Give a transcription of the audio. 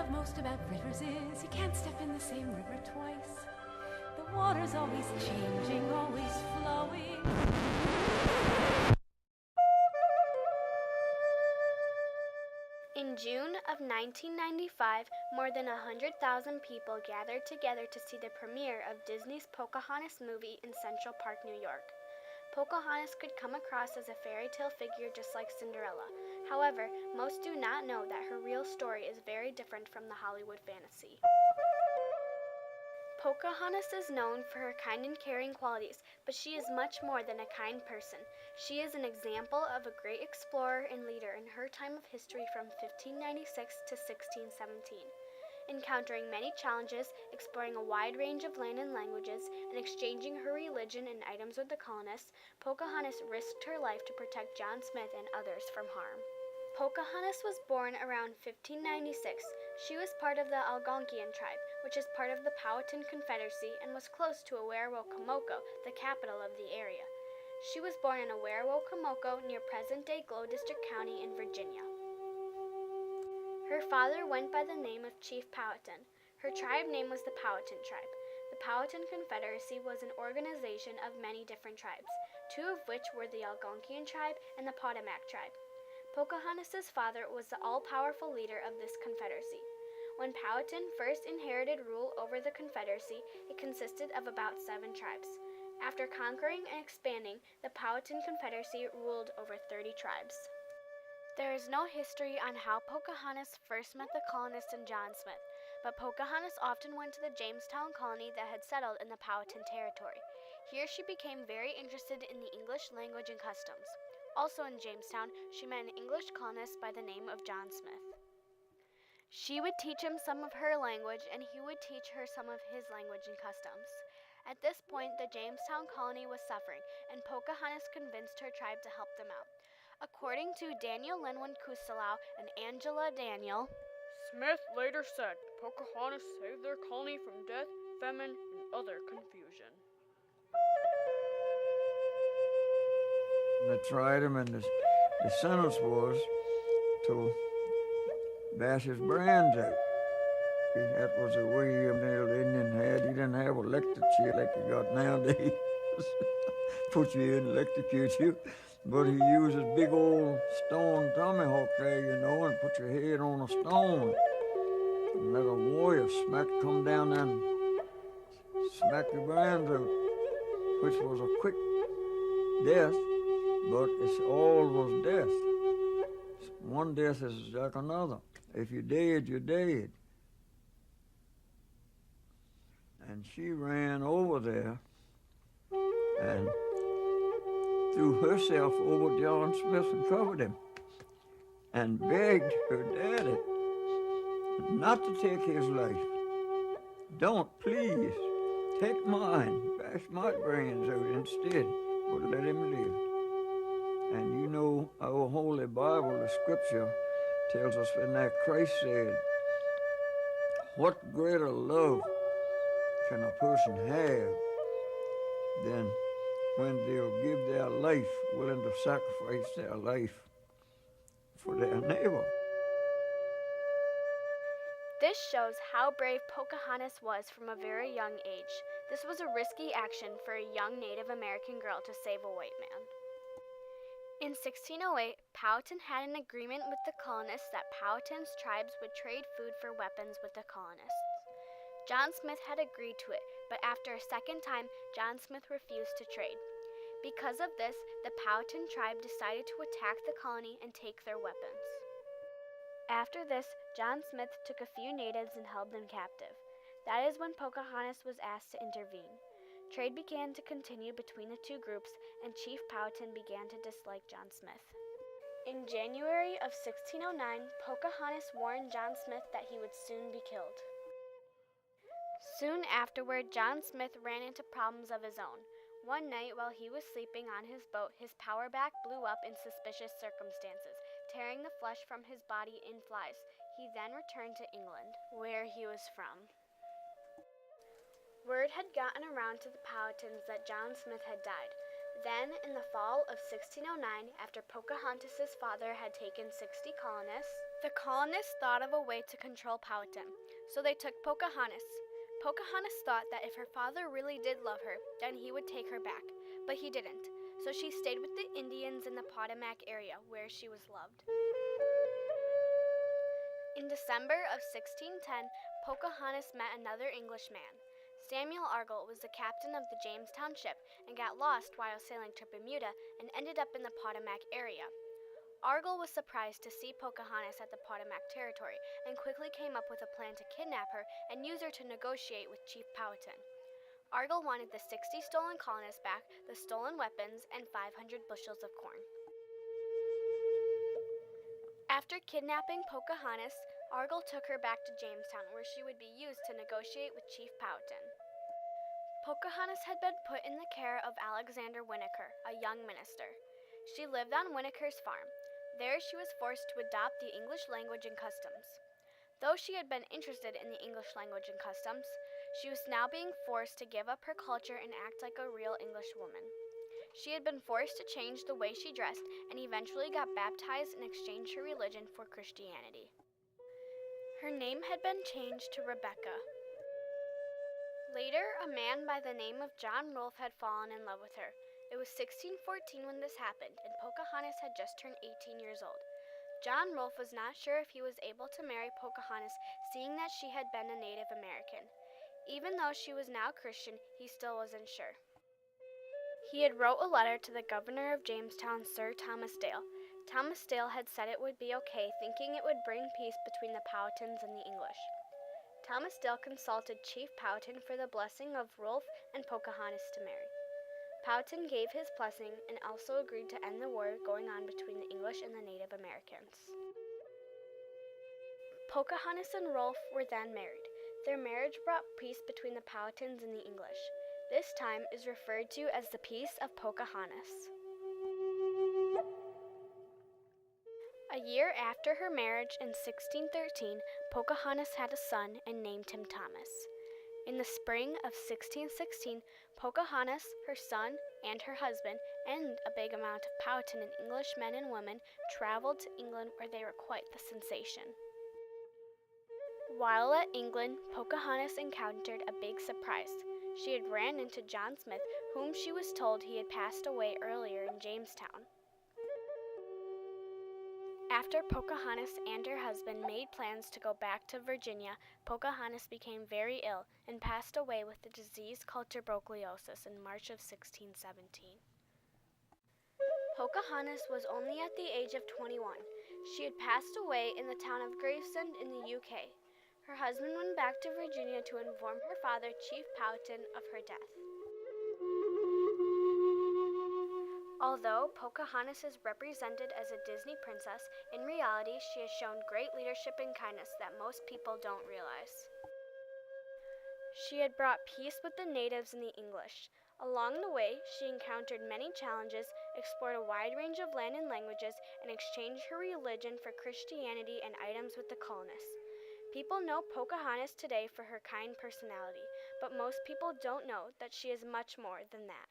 love most about rivers is you can't step in the same river twice. The water's always changing, always flowing. In June of 1995, more than 100,000 people gathered together to see the premiere of Disney's Pocahontas movie in Central Park, New York. Pocahontas could come across as a fairy tale figure just like Cinderella. However, most do not know that her real story is very different from the Hollywood fantasy. Pocahontas is known for her kind and caring qualities, but she is much more than a kind person. She is an example of a great explorer and leader in her time of history from 1596 to 1617. Encountering many challenges, exploring a wide range of land and languages, and exchanging her religion and items with the colonists, Pocahontas risked her life to protect John Smith and others from harm. Pocahontas was born around 1596. She was part of the Algonquian tribe, which is part of the Powhatan Confederacy and was close to Awerowocomoco, the capital of the area. She was born in Awerowocomoco near present-day Glow District County in Virginia. Her father went by the name of Chief Powhatan. Her tribe name was the Powhatan tribe. The Powhatan Confederacy was an organization of many different tribes, two of which were the Algonquian tribe and the Potomac tribe. Pocahontas' father was the all-powerful leader of this confederacy. When Powhatan first inherited rule over the confederacy, it consisted of about 7 tribes. After conquering and expanding, the Powhatan Confederacy ruled over 30 tribes. There is no history on how Pocahontas first met the colonists and John Smith, but Pocahontas often went to the Jamestown colony that had settled in the Powhatan territory. Here she became very interested in the English language and customs. Also in Jamestown, she met an English colonist by the name of John Smith. She would teach him some of her language, and he would teach her some of his language and customs. At this point, the Jamestown colony was suffering, and Pocahontas convinced her tribe to help them out. According to Daniel Linwood Kusalau and Angela Daniel, Smith later said Pocahontas saved their colony from death, famine, and other confusion. They tried him, and the sentence was to bash his brains out. That was the way the Indian had. He didn't have electric chair like you got nowadays. Put you in, electrocute you. But he used his big old stone tomahawk there, and put your head on a stone. And let a warrior come down there and smack your brains out, which was a quick death. But it's all was death. One death is like another. If you're dead, you're dead. And she ran over there and threw herself over John Smith and covered him and begged her daddy not to take his life. Don't, please, take mine, bash my brains out instead, but let him live. And our Holy Bible, the Scripture, tells us in that Christ said, what greater love can a person have than when they'll give their life, willing to sacrifice their life for their neighbor? This shows how brave Pocahontas was from a very young age. This was a risky action for a young Native American girl to save a white man. In 1608, Powhatan had an agreement with the colonists that Powhatan's tribes would trade food for weapons with the colonists. John Smith had agreed to it, but after a second time, John Smith refused to trade. Because of this, the Powhatan tribe decided to attack the colony and take their weapons. After this, John Smith took a few natives and held them captive. That is when Pocahontas was asked to intervene. Trade began to continue between the two groups, and Chief Powhatan began to dislike John Smith. In January of 1609, Pocahontas warned John Smith that he would soon be killed. Soon afterward, John Smith ran into problems of his own. One night, while he was sleeping on his boat, his power back blew up in suspicious circumstances, tearing the flesh from his body in flies. He then returned to England, where he was from. Word had gotten around to the Powhatans that John Smith had died. Then, in the fall of 1609, after Pocahontas' father had taken 60 colonists, the colonists thought of a way to control Powhatan, so they took Pocahontas. Pocahontas thought that if her father really did love her, then he would take her back, but he didn't, so she stayed with the Indians in the Potomac area, where she was loved. In December of 1610, Pocahontas met another Englishman. Samuel Argall was the captain of the Jamestown ship and got lost while sailing to Bermuda and ended up in the Potomac area. Argall was surprised to see Pocahontas at the Potomac territory and quickly came up with a plan to kidnap her and use her to negotiate with Chief Powhatan. Argall wanted the 60 stolen colonists back, the stolen weapons, and 500 bushels of corn. After kidnapping Pocahontas, Argall took her back to Jamestown, where she would be used to negotiate with Chief Powhatan. Pocahontas had been put in the care of Alexander Winokur, a young minister. She lived on Winokur's farm. There she was forced to adopt the English language and customs. Though she had been interested in the English language and customs, she was now being forced to give up her culture and act like a real English woman. She had been forced to change the way she dressed and eventually got baptized and exchanged her religion for Christianity. Her name had been changed to Rebecca. Later, a man by the name of John Rolfe had fallen in love with her. It was 1614 when this happened, and Pocahontas had just turned 18 years old. John Rolfe was not sure if he was able to marry Pocahontas, seeing that she had been a Native American. Even though she was now Christian, he still wasn't sure. He had wrote a letter to the governor of Jamestown, Sir Thomas Dale. Thomas Dale had said it would be okay, thinking it would bring peace between the Powhatans and the English. Thomas Dale consulted Chief Powhatan for the blessing of Rolfe and Pocahontas to marry. Powhatan gave his blessing and also agreed to end the war going on between the English and the Native Americans. Pocahontas and Rolfe were then married. Their marriage brought peace between the Powhatans and the English. This time is referred to as the Peace of Pocahontas. A year after her marriage in 1613, Pocahontas had a son and named him Thomas. In the spring of 1616, Pocahontas, her son, and her husband, and a big amount of Powhatan and English men and women traveled to England, where they were quite the sensation. While at England, Pocahontas encountered a big surprise. She had ran into John Smith, whom she was told he had passed away earlier in Jamestown. After Pocahontas and her husband made plans to go back to Virginia, Pocahontas became very ill and passed away with the disease called tuberculosis in March of 1617. Pocahontas was only at the age of 21. She had passed away in the town of Gravesend in the UK. Her husband went back to Virginia to inform her father, Chief Powhatan, of her death. Although Pocahontas is represented as a Disney princess, in reality she has shown great leadership and kindness that most people don't realize. She had brought peace with the natives and the English. Along the way, she encountered many challenges, explored a wide range of land and languages, and exchanged her religion for Christianity and items with the colonists. People know Pocahontas today for her kind personality, but most people don't know that she is much more than that.